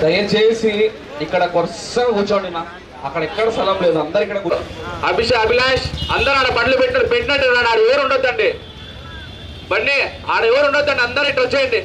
దయచేసి ఇక్కడ కొరసగా కూర్చోండి నా, అక్కడ ఎక్కడ స్థలం లేదు, అందరు ఇక్కడ అభిలాష్ అందరూ ఆడ బండ్లు పెట్టినట్టు ఆడ ఎవరు ఉండొద్దండి, బండి ఆడ ఎవరు ఉండొద్దండి, అందరూ ఇట్లా వచ్చేయండి.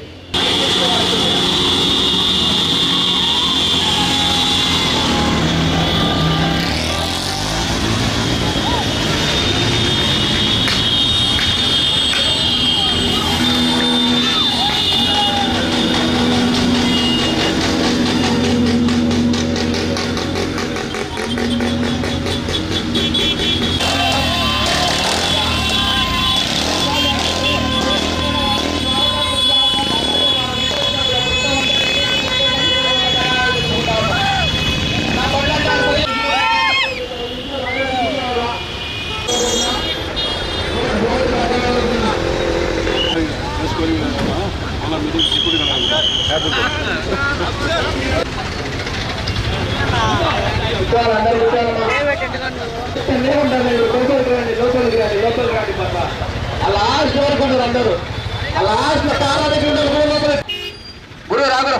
గురు రాగురు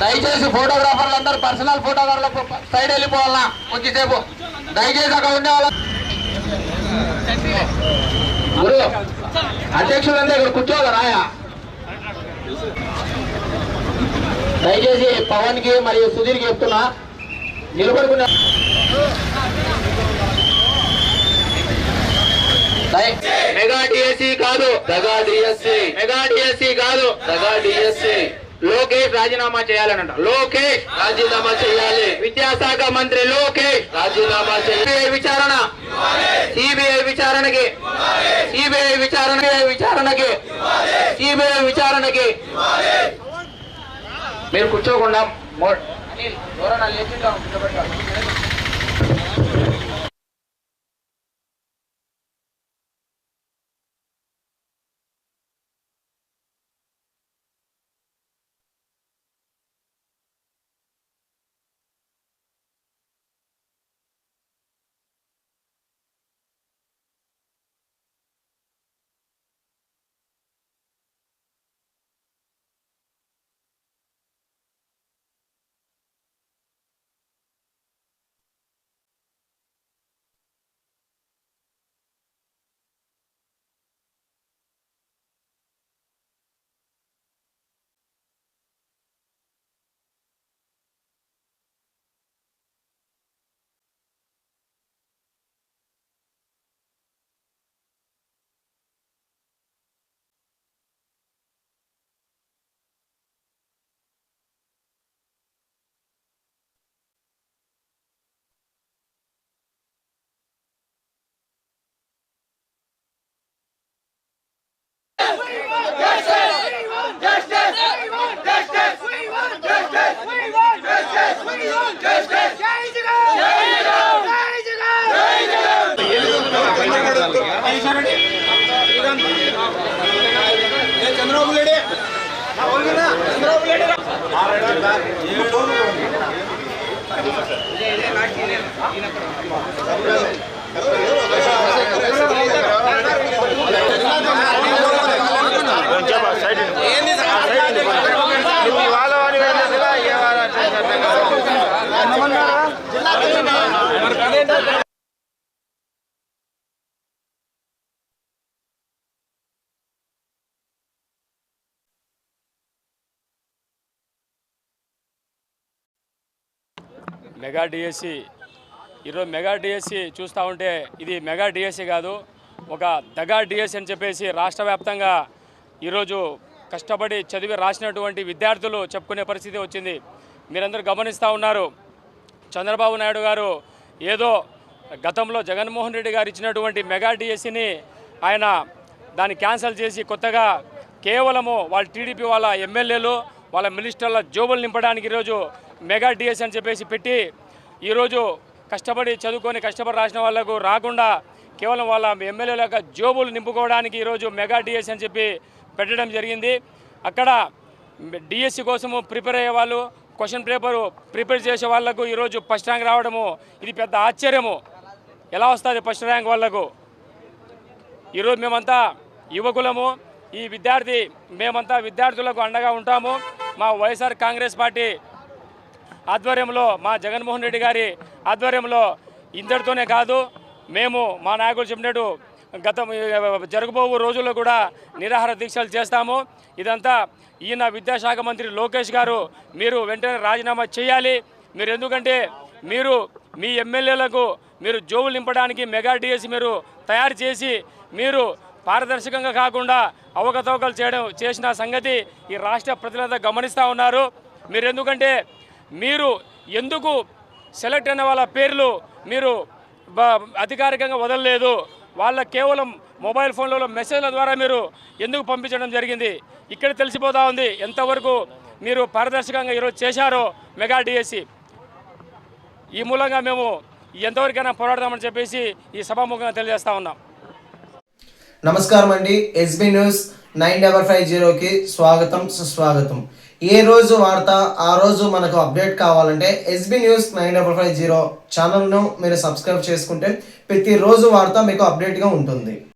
దయచేసి ఫోటోగ్రాఫర్లు అందరూ పర్సనల్ ఫోటోగ్రాఫర్లకు సైడ్ వెళ్ళిపోవాలా కొద్దిసేపు, దయచేసి అక్కడ ఉండేవాళ్ళ. గురు అధ్యక్షులు అంతా ఇక్కడ కూర్చోవాలి రాయా. దయచేసి పవన్ కి మరియు సుధీర్ కి చెప్తున్నా, నిలబడుకున్నా మెగా డిఎస్సి కాదు, మెగా డిఎస్సి, మెగా డిఎస్సి కాదు, మెగా డిఎస్సి. లోకేష్ రాజీనామా చేయాలనంట, లోకేష్ రాజీనామా చేయాలి. విద్యాశాఖ మంత్రి లోకేష్ రాజీనామా చేయాలి. విచారణ సిబిఐ విచారణకి, సిబిఐ విచారణకి, సిబిఐ విచారణకి. మీరు కూర్చోకుండా మెగా డిఎస్సి ఈరోజు మెగా డిఎస్సి చూస్తూ ఉంటే ఇది మెగా డిఎస్సి కాదు, ఒక దగా డిఎస్సి అని చెప్పేసి రాష్ట్ర వ్యాప్తంగా ఈరోజు కష్టపడి చదివి రాసినటువంటి విద్యార్థులు చెప్పుకునే పరిస్థితి వచ్చింది. మీరందరూ గమనిస్తూ ఉన్నారు. చంద్రబాబు నాయుడు గారు ఏదో గతంలో జగన్మోహన్ రెడ్డి గారు ఇచ్చినటువంటి మెగా డిఎస్సిని ఆయన దాన్ని క్యాన్సిల్ చేసి కొత్తగా కేవలము వాళ్ళ టీడీపీ వాళ్ళ ఎమ్మెల్యేలు వాళ్ళ మినిస్టర్ల జోబులు నింపడానికి ఈరోజు మెగా డిఎస్సి అని చెప్పేసి పెట్టి ఈరోజు కష్టపడి చదువుకొని కష్టపడి రాసిన వాళ్ళకు రాకుండా కేవలం వాళ్ళ ఎమ్మెల్యేల యొక్క జోబులు నింపుకోవడానికి ఈరోజు మెగా డిఎస్సి అని చెప్పి పెట్టడం జరిగింది. అక్కడ డిఎస్సి కోసము ప్రిపేర్ అయ్యే వాళ్ళు, క్వశ్చన్ పేపరు ప్రిపేర్ చేసే వాళ్లకు ఈరోజు ఫస్ట్ ర్యాంక్ రావడము ఇది పెద్ద ఆశ్చర్యము. ఎలా వస్తుంది ఫస్ట్ ర్యాంక్ వాళ్లకు? ఈరోజు మేమంతా యువకులము, ఈ మేమంతా విద్యార్థులకు అండగా ఉంటాము. మా వైఎస్ఆర్ కాంగ్రెస్ పార్టీ ఆధ్వర్యంలో, మా జగన్మోహన్ రెడ్డి గారి ఆధ్వర్యంలో ఇంతటితోనే కాదు, మేము మా నాయకులు చెప్పినట్టు జరగబోవు రోజుల్లో కూడా నిరాహార దీక్షలు చేస్తాము. ఇదంతా ఈయన విద్యాశాఖ మంత్రి లోకేష్ గారు మీరు వెంటనే రాజీనామా చేయాలి. మీరు ఎందుకంటే మీరు మీ ఎమ్మెల్యేలకు మీరు జోబులు నింపడానికి మెగా డిఎస్సి మీరు తయారు చేసి మీరు పారదర్శకంగా కాకుండా అవకతవకలు చేసిన సంగతి ఈ రాష్ట్ర ప్రజలంతా గమనిస్తూ ఉన్నారు. మీరు ఎందుకంటే మీరు ఎందుకు సెలెక్ట్ అయిన వాళ్ళ పేర్లు మీరు అధికారికంగా వదలలేదు, వాళ్ళ కేవలం మొబైల్ ఫోన్లలో మెసేజ్ల ద్వారా మీరు ఎందుకు పంపించడం జరిగింది? ఇక్కడ తెలిసిపోతూ ఉంది ఎంతవరకు మీరు పారదర్శకంగా ఈరోజు చేశారో మెగా డిఎస్సి. ఈ మూలంగా మేము ఎంతవరకైనా పోరాడదామని చెప్పేసి ఈ సభాముఖంగా తెలియజేస్తా ఉన్నాం. నమస్కారం అండి. ఎస్బీ న్యూస్ 9550కి స్వాగతం, సుస్వాగతం. ఏ రోజు వార్త ఆ రోజు మనకు అప్డేట్ కావాలంటే ఎస్బీ న్యూస్ 9550 ఛానల్ను మీరు సబ్స్క్రైబ్ చేసుకుంటే ప్రతిరోజు వార్త మీకు అప్డేట్గా ఉంటుంది.